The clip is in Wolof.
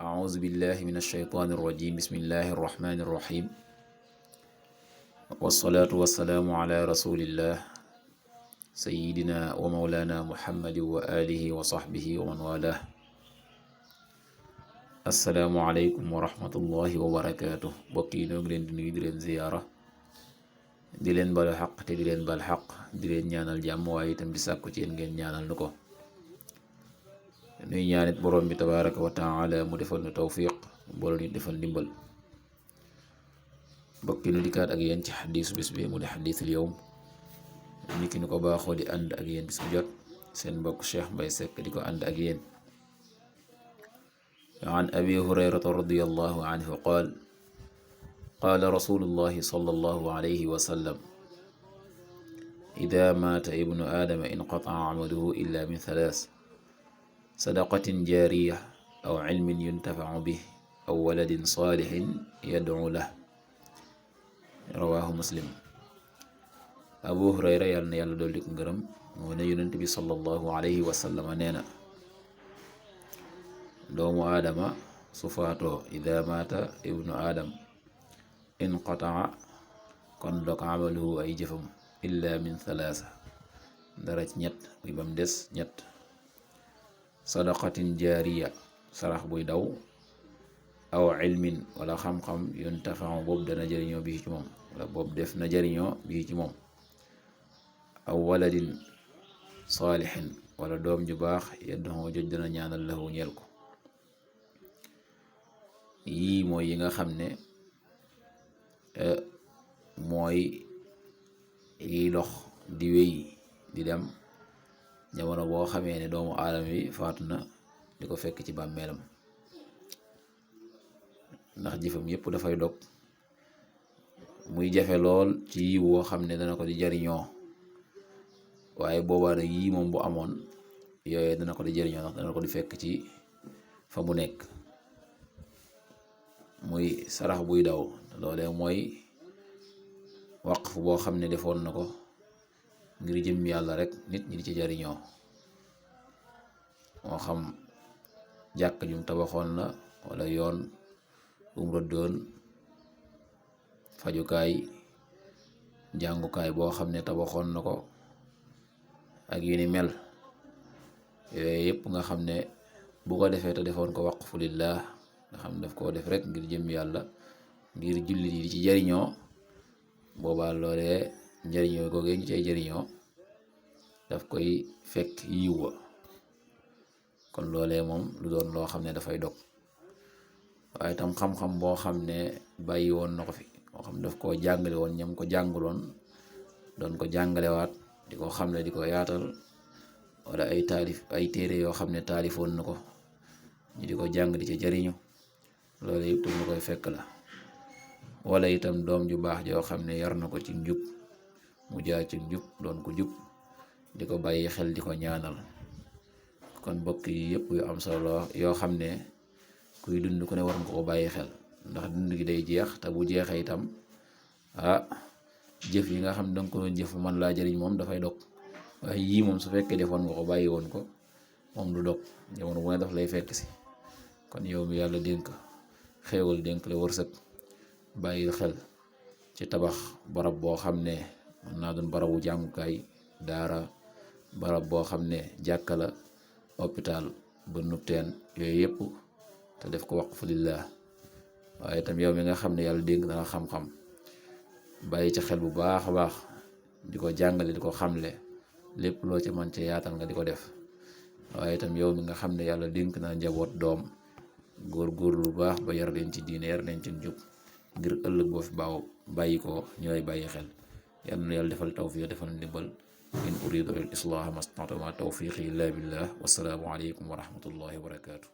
أعوذ بالله من الشيطان الرجيم بسم الله الرحمن الرحيم والصلاة والسلام على رسول الله سيدنا ومولانا محمد وآله وصحبه ومن والاه السلام عليكم ورحمة الله وبركاته bokki noo ngi leen di nuyu di leen ziyaara di leen balu xaq te di leen bal xaq di leen ñaanal jàmm waaye itam di sàkku ci yéen ngeen ñaanal nu ko nuy ñaanit borom bi tabaraka wa taala mu defal nu tawfiq boole ñu defal ndimbal bokki nu dikkaat ak yéen ci xadiisu bis bi mu di xadiisul yawm ni ki nu ko baaxoo di ànd ak yéen bis bu jot seen mbokk Cheikh Mbaye Seck di ko ànd ak yéen an abi hurayrata radiyallahu anhu qaal qaala rasulullahi sallallahu alayhi wa sallam ida maata ibnu aadama inqataa amaluhu illa min thalaas sadaqatin jaariya aw cilmin yuntafacu bih aw waladin saalixin yadcu lah rawaahu muslim. abu hurayra yàlla na yàlla dolli ko ngërëm moo ne yonent bi sallallahu alayhi wa sallam nee na doomu aadama su faatoo ida maata ibnu aadam inqataa kon dog amaluhu ay jëfam illa min thalaasa dara ci ñett muy bam des ñett sadaqatin jaariya sarax buy daw aw ilmin wala xam-xam yuntafaxu boobu dana jëriñoo bii ci moom wala boobu def na jëriñoo bii ci moom aw waladin saalixin wala doom ju baax yadduxoo joj dana ñaanal lahu ñeel ko. yii mooy yi nga xam ne mooy yiy dox di wéy di dem jamono boo xamee ne doomu aadama bi faatu na di ko fekk ci bàmmeelam ndax jëfam yépp dafay dog muy jafe lool ci yiw woo xam ne dana ko di jariñoo waaye boobaa nag yii moom bu amoon yooye dana ko di jariñoo ndax dana ko di fekk ci fa mu nekk muy sarax buy daw loolee mooy waqf boo xam ne defoon na ko ngir jëm yàlla rek nit ñi di ci jariñoo moo xam jàkk jum tabaxoon la wala yoon um rëddoon fajukaay jàngukaay boo xam ne tabaxoon na ko ak yu ni mel yooyu yépp nga xam ne bu ko defee te defoon ko waqfu lillah nga xam daf koo def rek ngir jëm yàlla ngir jullit yi di ci jariñoo boobaa loolee njariñoo googee ñu cay jariñoo daf koy fekk yiw wa kon loolee moom lu doon loo xam ne dafay dog waaye tam xam-xam boo xam ne bàyyi woon na ko fi moo xam daf koo jàngale woon ñam ko jànguloon doon ko jàngalewaat di ko xamle di ko yaatal wala ay taalif ay téere yoo xam ne taalifoon na ko ñu di ko jàng di ci jariñu loolu yëpp tam lu koy fekk la wala itam doom ju baax joo xam ne yar na ko ci njub mu jaar ci njub doon ko jub di ko bàyyi xel di ko ñaanal kon bokk yi yëpp yu am solo yoo xam ne kuy dund ku ne war nga ko bàyyi xel ndax dund gi day jeex te bu jeexee itam jëf yi nga xam ne danga ko doon jëf man laa jëriñ moom dafay dog waaye yii moom su fekkee defoon nga ko bàyyi woon ko moom du dog jamono bu ne daf lay fekk si kon yow mi yàlla dénk xéewal dénk la wërsëg bàyyil xel ci tabax barab boo xam ne mën naa doon barabu jàngukaay daara barab boo xam ne jàkka la hôpital ba nupteen yooyu yépp te def ko waqfu lillah waaye itam yow mi nga xam ne yàlla dénk na la xam-xam bàyyi ci xel bu baax a baax di ko jàngale di ko xamle lépp loo ci mën ci yaatal nga di ko def waaye itam yow mi nga xam ne yàlla dénk na njaboot doom góor-góorlu bu baax ba yar leen ci diine yar leen ci njub ngir ëllëg boo fi bàyyi ko ñu lay bàyyi xel yal na yàlla defal tawfiq defal ndimbal in uridu lil islaha mastata'tu ma tawfiqi illa billah wassalaamu aleykum wa rahmatullahi wa barakatuh